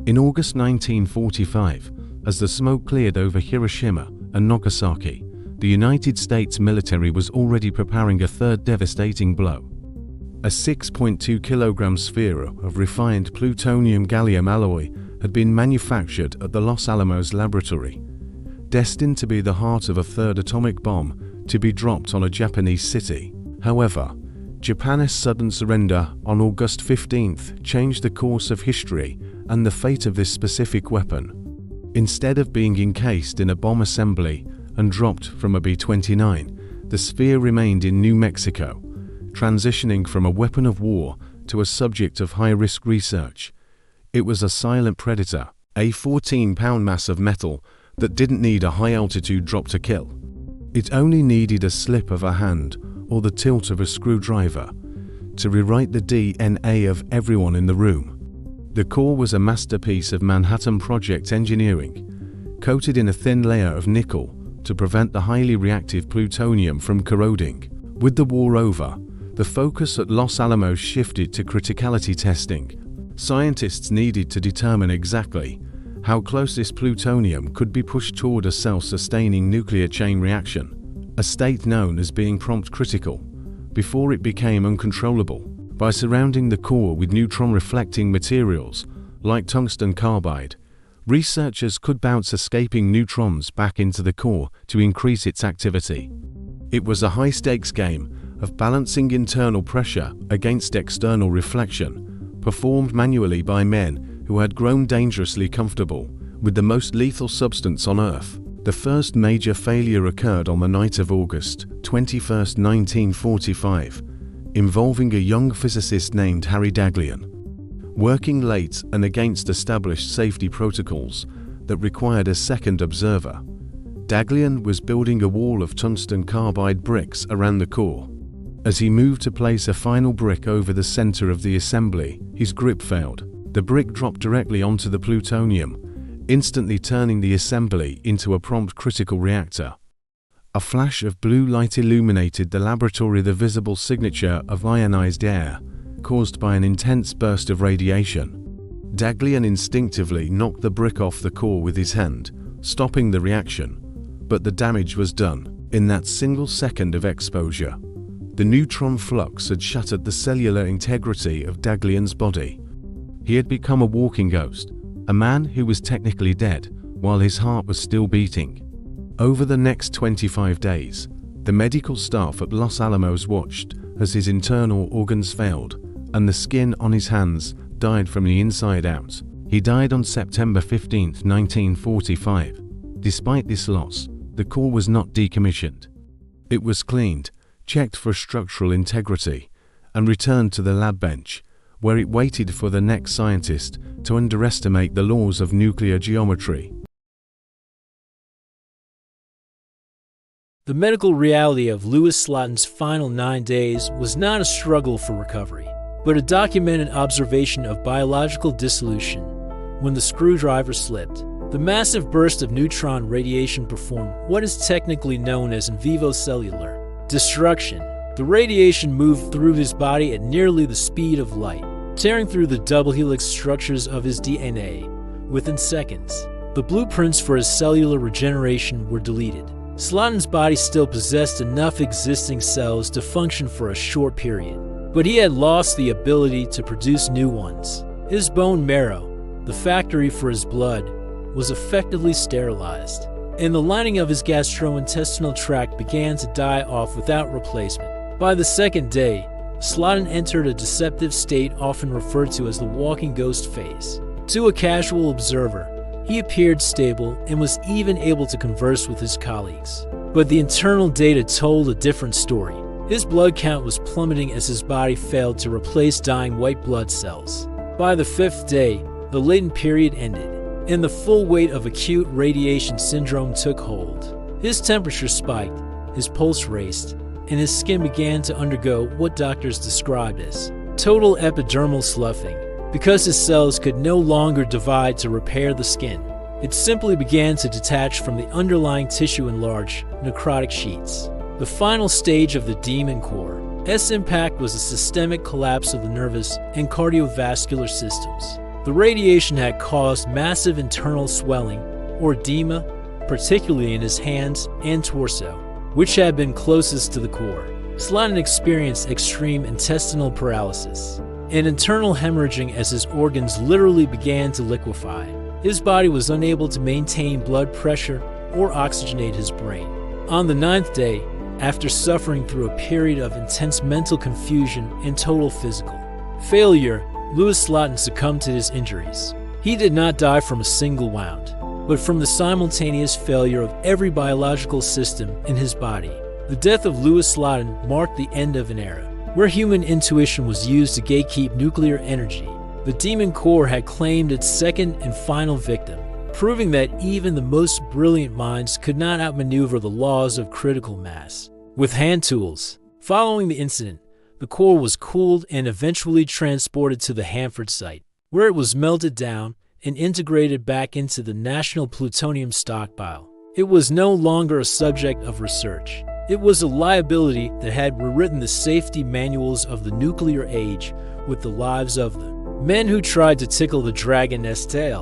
In August 1945, as the smoke cleared over Hiroshima and Nagasaki, the United States military was already preparing a third devastating blow. A 6.2 kilogram sphere of refined plutonium-gallium alloy had been manufactured at the Los Alamos laboratory, destined to be the heart of a third atomic bomb to be dropped on a Japanese city. However, Japan's sudden surrender on August 15th changed the course of history and the fate of this specific weapon. Instead of being encased in a bomb assembly and dropped from a B-29, the sphere remained in New Mexico, transitioning from a weapon of war to a subject of high-risk research. It was a silent predator, a 14-pound mass of metal that didn't need a high-altitude drop to kill. It only needed a slip of a hand or the tilt of a screwdriver to rewrite the DNA of everyone in the room. The core was a masterpiece of Manhattan Project engineering, coated in a thin layer of nickel to prevent the highly reactive plutonium from corroding. With the war over, the focus at Los Alamos shifted to criticality testing. Scientists needed to determine exactly how close this plutonium could be pushed toward a self-sustaining nuclear chain reaction, a state known as being prompt critical, before it became uncontrollable. By surrounding the core with neutron-reflecting materials like tungsten carbide, researchers could bounce escaping neutrons back into the core to increase its activity. It was a high-stakes game of balancing internal pressure against external reflection, performed manually by men who had grown dangerously comfortable with the most lethal substance on Earth. The first major failure occurred on the night of August 21, 1945, involving a young physicist named Harry Daghlian. Working late and against established safety protocols that required a second observer, Daghlian was building a wall of tungsten carbide bricks around the core. As he moved to place a final brick over the center of the assembly, his grip failed. The brick dropped directly onto the plutonium, instantly turning the assembly into a prompt critical reactor. A flash of blue light illuminated the laboratory, the visible signature of ionized air, caused by an intense burst of radiation. Daghlian instinctively knocked the brick off the core with his hand, stopping the reaction, but the damage was done. In that single second of exposure, the neutron flux had shattered the cellular integrity of Daghlian's body. He had become a walking ghost, a man who was technically dead while his heart was still beating. Over the next 25 days, the medical staff at Los Alamos watched as his internal organs failed and the skin on his hands died from the inside out. He died on September 15, 1945. Despite this loss, the core was not decommissioned. It was cleaned, checked for structural integrity, and returned to the lab bench, where it waited for the next scientist to underestimate the laws of nuclear geometry. The medical reality of Louis Slotin's final 9 days was not a struggle for recovery, but a documented observation of biological dissolution when the screwdriver slipped. The massive burst of neutron radiation performed what is technically known as in vivo cellular destruction. The radiation moved through his body at nearly the speed of light, tearing through the double helix structures of his DNA. Within seconds, the blueprints for his cellular regeneration were deleted. Slotin's body still possessed enough existing cells to function for a short period, but he had lost the ability to produce new ones. His bone marrow, the factory for his blood, was effectively sterilized, and the lining of his gastrointestinal tract began to die off without replacement. By the second day, Slotin entered a deceptive state often referred to as the walking ghost phase. To a casual observer, he appeared stable and was even able to converse with his colleagues. But the internal data told a different story. His blood count was plummeting as his body failed to replace dying white blood cells. By the fifth day, the latent period ended, and the full weight of acute radiation syndrome took hold. His temperature spiked, his pulse raced, and his skin began to undergo what doctors described as total epidermal sloughing. Because his cells could no longer divide to repair the skin, it simply began to detach from the underlying tissue in large, necrotic sheets. The final stage of the Demon Core's impact was a systemic collapse of the nervous and cardiovascular systems. The radiation had caused massive internal swelling, or edema, particularly in his hands and torso, which had been closest to the core. Slotin experienced extreme intestinal paralysis and internal hemorrhaging as his organs literally began to liquefy. His body was unable to maintain blood pressure or oxygenate his brain. On the 9th day, after suffering through a period of intense mental confusion and total physical failure, Louis Slotin succumbed to his injuries. He did not die from a single wound, but from the simultaneous failure of every biological system in his body. The death of Louis Slotin marked the end of an era where human intuition was used to gatekeep nuclear energy. The Demon Core had claimed its second and final victim, proving that even the most brilliant minds could not outmaneuver the laws of critical mass with hand tools. Following the incident, the core was cooled and eventually transported to the Hanford site, where it was melted down and integrated back into the National Plutonium Stockpile. It was no longer a subject of research. It was a liability that had rewritten the safety manuals of the nuclear age with the lives of the men who tried to tickle the dragon nest tail.